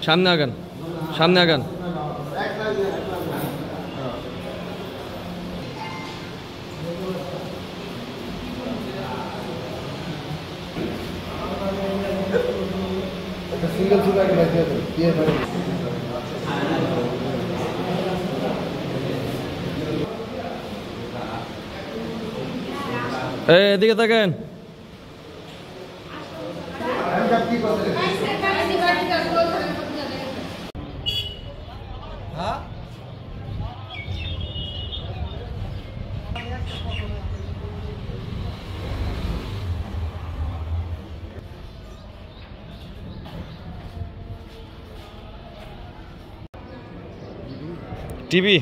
সামনে আগান, সামনে আগান। সিঙ্গেল সুগার দিয়ে এদিকে থাকেন। টিভি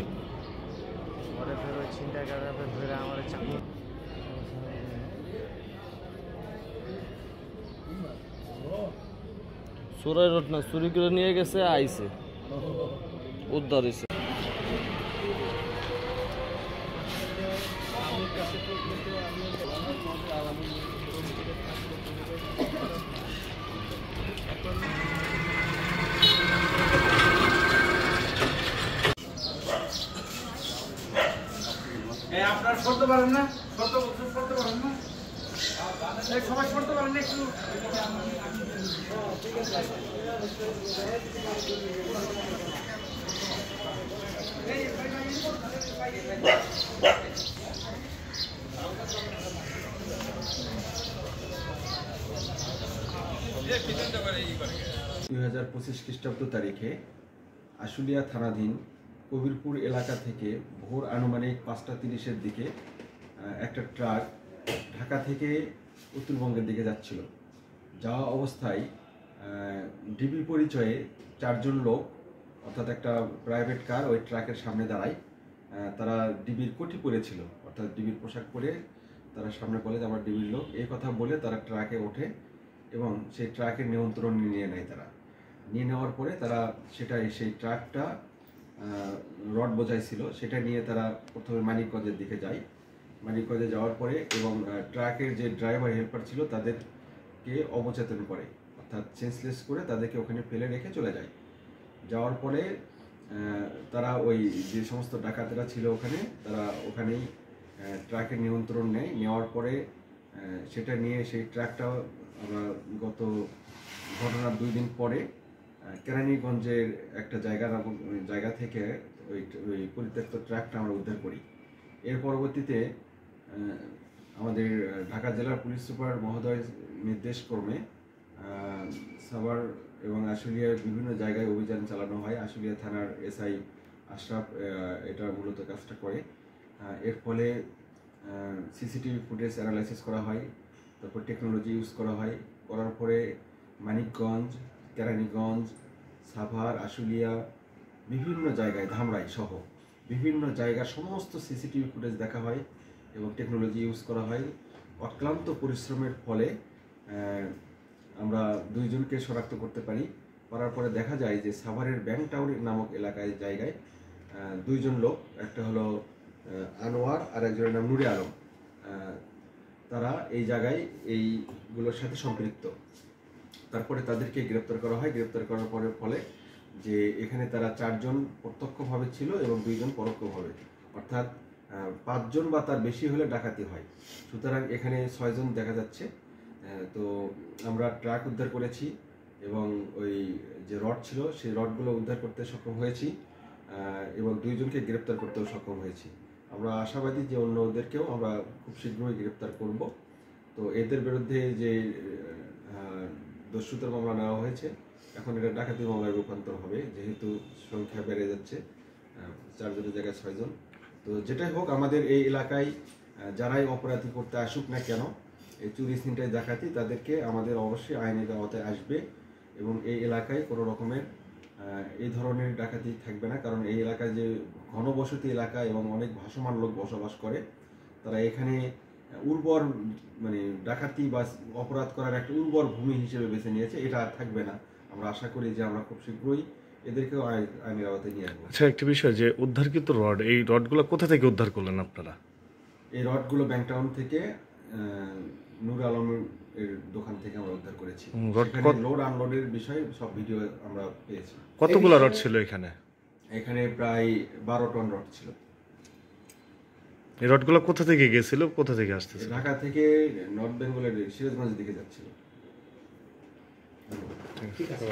চোরাই রোড না, চুরি করে নিয়ে গেছে, আইছে উদ্ধার হয়েছে। আপনার সরতে পারেন না, সরতে পারেন না, সবাই সরতে পারেন না একটু। খ্রিস্টাব্দ তারিখে আশুলিয়া থানাধীন কবিরপুর এলাকা থেকে ভোর আনুমানিক 5:30-এর দিকে একটা ট্রাক ঢাকা থেকে উত্তরবঙ্গের দিকে যাচ্ছিল। যাওয়া অবস্থায় ডিবি পরিচয়ে 4 জন লোক, অর্থাৎ একটা প্রাইভেট কার ওই ট্রাকের সামনে দাঁড়ায়। তারা ডিবির কোটি পরেছিল, অর্থাৎ ডিবির পোশাক পরে তারা সামনে বলে যে আমরা ডিবির লোক। এই কথা বলে তারা ট্রাকে ওঠে এবং সেই ট্রাকের নিয়ন্ত্রণ নিয়ে নেয়। তারা নিয়ে নেওয়ার পরে তারা সেই ট্রাকটা রড বোঝাই ছিল, সেটা নিয়ে তারা প্রথমে মানিকগঞ্জের দিকে যায়। মানিকগঞ্জে যাওয়ার পরে এবং ট্রাকের যে ড্রাইভার হেল্পার ছিল তাদেরকে অবচেতন করে, অর্থাৎ সেন্সলেস করে তাদেরকে ওখানে ফেলে রেখে চলে যায়। যাওয়ার পরে তারা ওই যে সমস্ত ডাকাতেরা ছিল ওখানে, তারা ওখানেই ট্রাকের নিয়ন্ত্রণ নেয়। নেওয়ার পরে সেটা নিয়ে সেই ট্রাকটা আমরা গত ঘটনার 2 দিন পরে কেরানীগঞ্জের একটা জায়গা থেকে ওই পরিত্যক্ত ট্রাকটা আমরা উদ্ধার করি। এর পরবর্তীতে আমাদের ঢাকা জেলার পুলিশ সুপার মহোদয়ের নির্দেশক্রমে সাভার এবং আশুলিয়ার বিভিন্ন জায়গায় অভিযান চালানো হয়। আশুলিয়া থানার এসআই আশরাফ এটা মূলত কাজটা করে। এর ফলে সিসিটিভি ফুটেজ অ্যানালাইসিস করা হয়, তারপর টেকনোলজি ইউজ করা হয়। করার পরে মানিকগঞ্জ, কেরানীগঞ্জ, সাভার, আশুলিয়া বিভিন্ন জায়গায়, ধামরাই সহ বিভিন্ন জায়গার সমস্ত সিসিটিভি ফুটেজ দেখা হয় এবং টেকনোলজি ইউজ করা হয়। অক্লান্ত পরিশ্রমের ফলে আমরা 2 জনকে শনাক্ত করতে পারি। করার পরে দেখা যায় যে সাভারের ব্যাংক টাউন নামক জায়গায় 2 জন লোক, একটা হলো আনোয়ার আর একজনের নাম নুরে আলম, তারা এই জায়গায় এইগুলোর সাথে সম্পৃক্ত। তারপরে তাদেরকে গ্রেপ্তার করা হয়। গ্রেপ্তার করার ফলে যে এখানে তারা 4 জন প্রত্যক্ষভাবে ছিল এবং 2 জন পরোক্ষভাবে, অর্থাৎ 5 জন বা তার বেশি হলে ডাকাতি হয়। সুতরাং এখানে 6 জন দেখা যাচ্ছে। তো আমরা ট্রাক উদ্ধার করেছি এবং ওই যে রড ছিল সেই রডগুলো উদ্ধার করতে সক্ষম হয়েছি এবং 2 জনকে গ্রেপ্তার করতেও সক্ষম হয়েছি। আমরা আশাবাদী যে অন্যদেরকেও আমরা খুব শীঘ্রই গ্রেপ্তার করব। তো এদের বিরুদ্ধে যে দস্যুতার মামলা নেওয়া হয়েছে, এখন এটা ডাকাতি মামলায় রূপান্তর হবে, যেহেতু সংখ্যা বেড়ে যাচ্ছে, 4 জনের জায়গায় 6 জন। তো যেটাই হোক, আমাদের এই এলাকায় যারাই অপরাধী করতে আসুক না কেন, এই চুরি ছিনতাই ডাকাতি, তাদেরকে আমাদের অবশ্যই আইনের আওতায় আসবে এবং এই এলাকায় কোনো রকমের এই ধরনের ডাকাতি থাকবে না। কারণ এই এলাকায় যে ঘনবসতি এলাকা এবং অনেক ভাসমান লোক বসবাস করে, তারা এখানে উর্বর ডাকাতি বা অপরাধ করার একটা উর্বর ভূমি হিসেবে বেছে নিয়েছে। এটা আর থাকবে না। আমরা আশা করি যে আমরা খুব শীঘ্রই এদেরকেও আইনের আওতায় নিয়ে আসবো। আচ্ছা, একটা বিষয়, যে উদ্ধারকৃত রড, এই রডগুলো কোথা থেকে উদ্ধার করলেন আপনারা? এই রডগুলো ব্যাংক টাউন থেকে নূর আলমের এর দোকান থেকে আমরা উদ্ধার করেছি। রড লোড আনলোডের বিষয়ে সব ভিডিও আমরা পেয়েছি। কতগুলো রড ছিল এখানে? এখানে প্রায় 12 টন রড ছিল। এই রডগুলো কোথা থেকে গেছিল, কোথা থেকে আসতেছে? ঢাকা থেকে নর্থ বেঙ্গলের সিরাজগঞ্জের দিকে যাচ্ছিল। ঠিক আছে।